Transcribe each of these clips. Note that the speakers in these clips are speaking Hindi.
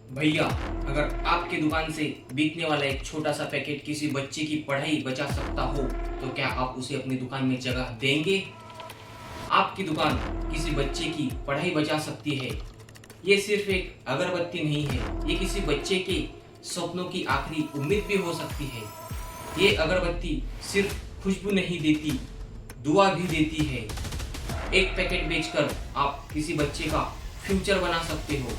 भैया, अगर आपकी दुकान से बिकने वाला एक छोटा सा पैकेट किसी बच्चे की पढ़ाई बचा सकता हो तो क्या आप उसे अपनी दुकान में जगह देंगे? आपकी दुकान किसी बच्चे की पढ़ाई बचा सकती है। ये सिर्फ एक अगरबत्ती नहीं है, ये किसी बच्चे के सपनों की आखिरी उम्मीद भी हो सकती है। ये अगरबत्ती सिर्फ खुशबू नहीं देती, दुआ भी देती है। एक पैकेट बेचकर आप किसी बच्चे का फ्यूचर बना सकते हो।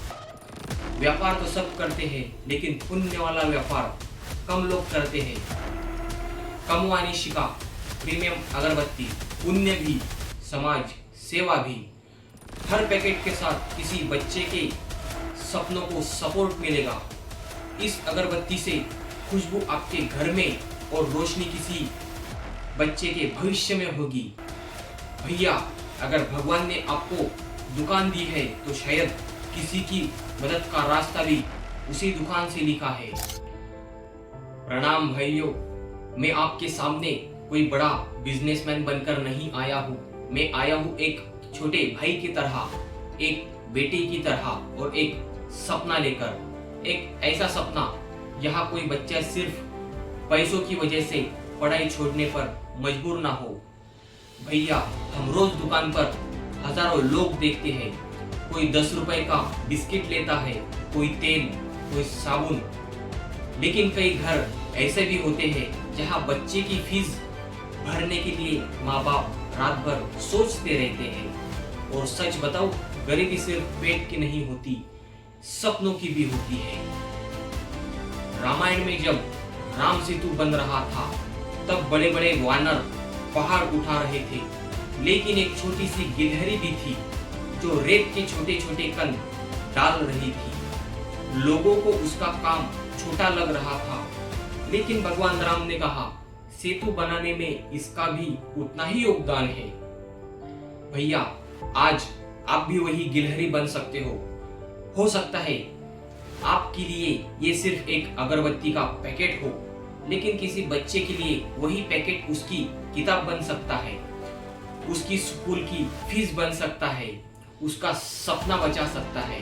व्यापार तो सब करते हैं, लेकिन पुण्य वाला व्यापार कम लोग करते हैं। कमवानी शिका प्रीमियम अगरबत्ती, पुण्य भी, समाज सेवा भी। हर पैकेट के साथ किसी बच्चे के सपनों को सपोर्ट मिलेगा। इस अगरबत्ती से खुशबू आपके घर में और रोशनी किसी बच्चे के भविष्य में होगी। भैया, अगर भगवान ने आपको दुकान दी है तो शायद किसी की मदद का रास्ता भी उसी दुकान से लिखा है। प्रणाम भाइयों, मैं आपके सामने कोई बड़ा बिजनेसमैन बनकर नहीं आया हूँ। मैं आया हूँ एक छोटे भाई की तरह, एक बेटे की तरह और एक सपना लेकर। एक ऐसा सपना यहाँ कोई बच्चा सिर्फ पैसों की वजह से पढ़ाई छोड़ने पर मजबूर ना हो। भैया, हम रोज दुकान पर हजारों लोग देखते हैं। कोई 10 रुपए का बिस्किट लेता है, कोई तेल, कोई साबुन। लेकिन कई घर ऐसे भी होते हैं जहां बच्चे की फीस भरने के लिए माँ बाप रात भर सोचते रहते हैं। और सच बताओ, गरीबी सिर्फ पेट की नहीं होती, सपनों की भी होती है। रामायण में जब राम सेतु बन रहा था तब बड़े बड़े वानर पहाड़ उठा रहे थे, लेकिन एक छोटी सी गिलहरी भी थी जो रेत के छोटे छोटे कण डाल रही थी। लोगों को उसका काम छोटा लग रहा था, लेकिन भगवान राम ने कहा, सेतु बनाने में इसका भी उतना ही योगदान है। भैया, आज आप भी वही गिलहरी बन सकते हो सकता है आपके लिए ये सिर्फ एक अगरबत्ती का पैकेट हो, लेकिन किसी बच्चे के लिए वही पैकेट उसकी किताब बन सकता है, उसकी स्कूल की फीस बन सकता है, उसका सपना बचा सकता है।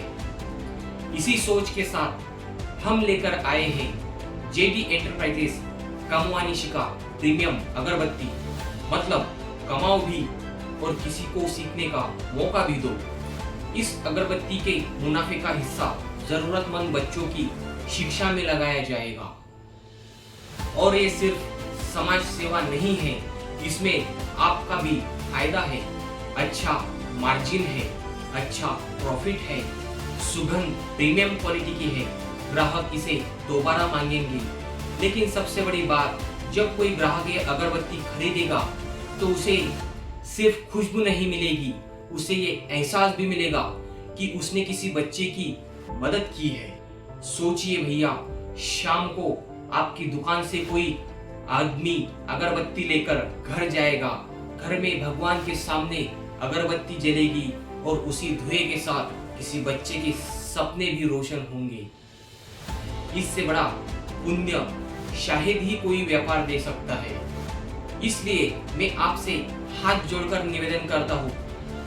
इसी सोच के साथ हम लेकर आए हैं जेडी एंटरप्राइजेस कमवानी शिका प्रीमियम अगरबत्ती। मतलब कमाओ भी और किसी को सीखने का मौका भी दो। इस अगरबत्ती के मुनाफे का हिस्सा जरूरतमंद बच्चों की शिक्षा में लगाया जाएगा। और ये सिर्फ समाज सेवा नहीं है, इसमें आपका भी फायदा है। अच्छा मार्जिन है, अच्छा प्रॉफिट है, सुगंध प्रीमियम क्वालिटी की है, ग्राहक इसे दोबारा मांगेंगे। लेकिन सबसे बड़ी बात, जब कोई ग्राहक ये अगरबत्ती खरीदेगा तो उसे सिर्फ खुशबू नहीं मिलेगी, उसे ये एहसास भी मिलेगा कि उसने किसी बच्चे की मदद की है। सोचिए भैया, शाम को आपकी दुकान से कोई आदमी अगरबत्ती लेकर घर जाएगा, घर में भगवान के सामने अगरबत्ती जलेगी और उसी धुएं के साथ किसी बच्चे के सपने भी रोशन होंगे। इससे बड़ा पुण्य शायद ही कोई व्यापार दे सकता है। इसलिए मैं आपसे हाथ जोड़कर निवेदन करता हूँ,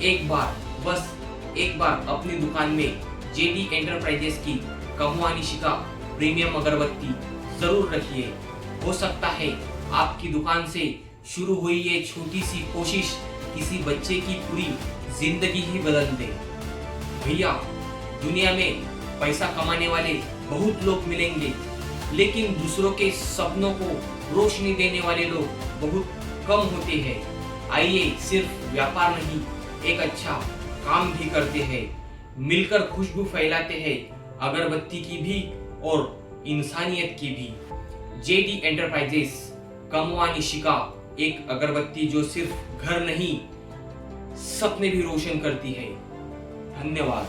एक बार, बस एक बार अपनी दुकान में जेडी एंटरप्राइजेस की कमवानी शिका प्रीमियम अगरबत्ती जरूर रखिए। हो सकता है आपकी दुकान से शुरू हुई ये छोटी सी कोशिश किसी बच्चे की पूरी जिंदगी ही बदल दे। भैया, दुनिया में पैसा कमाने वाले बहुत लोग मिलेंगे, लेकिन दूसरों के सपनों को रोशनी देने वाले लोग बहुत कम होते हैं। आइए सिर्फ व्यापार नहीं, एक अच्छा काम भी करते हैं, मिलकर खुशबू फैलाते हैं, अगरबत्ती की भी और इंसानियत की भी। जेडी एंटरप्राइजेस कमवानी शिका, एक अगरबत्ती जो सिर्फ घर नहीं, सपने भी रोशन करती है। धन्यवाद।